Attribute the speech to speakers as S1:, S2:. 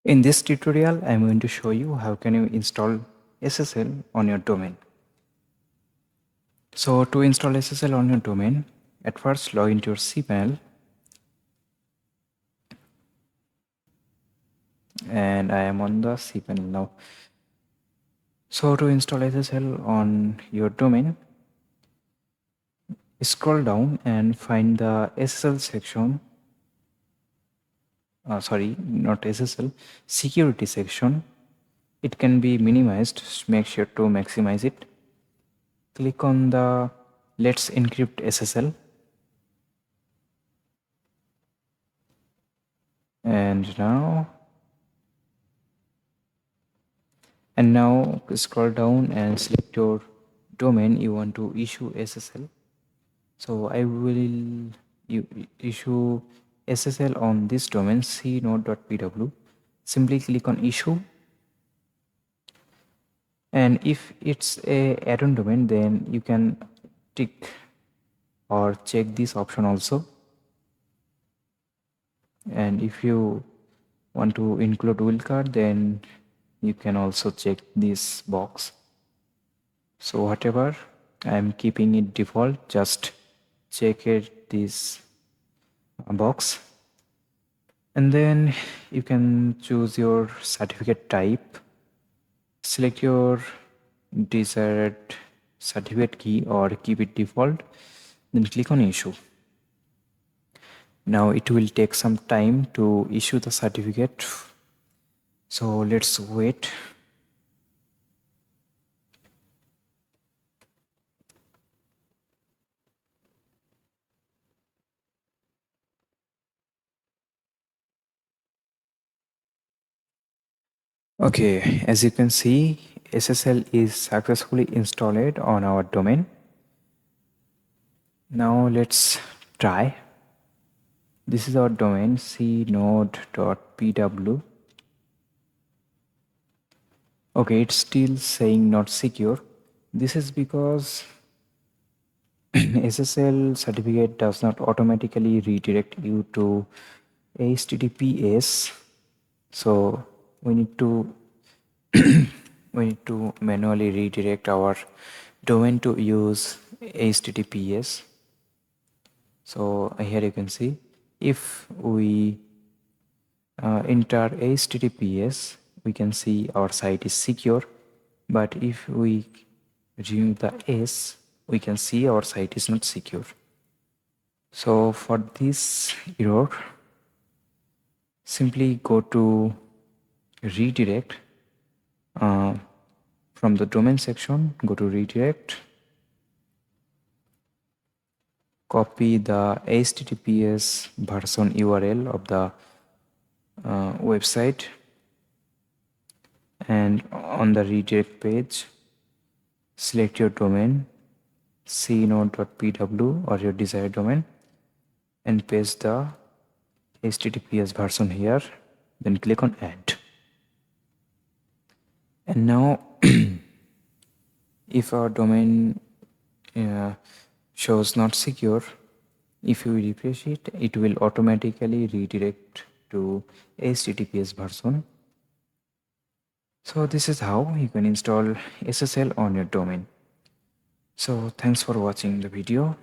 S1: In this tutorial, I am going to show you how can you install SSL on your domain. So to install SSL on your domain, at first log into your cPanel, and I am on the cPanel now. So to install SSL on your domain, scroll down and find the SSL section. Sorry, not SSL, security section. It can be minimized. Make sure to maximize it. Click on the Let's Encrypt SSL. And now scroll down and select your domain you want to issue SSL. So I will issue SSL on this domain cnode.pw. Simply click on issue, and if it's a add-on domain, then you can tick or check this option also. And if you want to include wildcard, then you can also check this box. So whatever, I'm keeping it default. Just check it this box, and then you can choose your certificate type, select your desired certificate key or keep it default, then click on issue. Now it will take some time to issue the certificate, so let's wait. Okay, as you can see, SSL is successfully installed on our domain. Now let's try. This is our domain cnode.pw. Okay, it's still saying not secure. This is because SSL certificate does not automatically redirect you to HTTPS. So we need to manually redirect our domain to use HTTPS. So here you can see, if we enter HTTPS, we can see our site is secure, but if we remove the S, we can see our site is not secure. So for this error, simply go to redirect. From the domain section, go to redirect, copy the HTTPS version URL of the website, and on the redirect page, select your domain cnode.pw or your desired domain and paste the HTTPS version here, then click on add. And now if our domain shows not secure, if you refresh it, it will automatically redirect to HTTPS version. So this is how you can install SSL on your domain. So thanks for watching the video.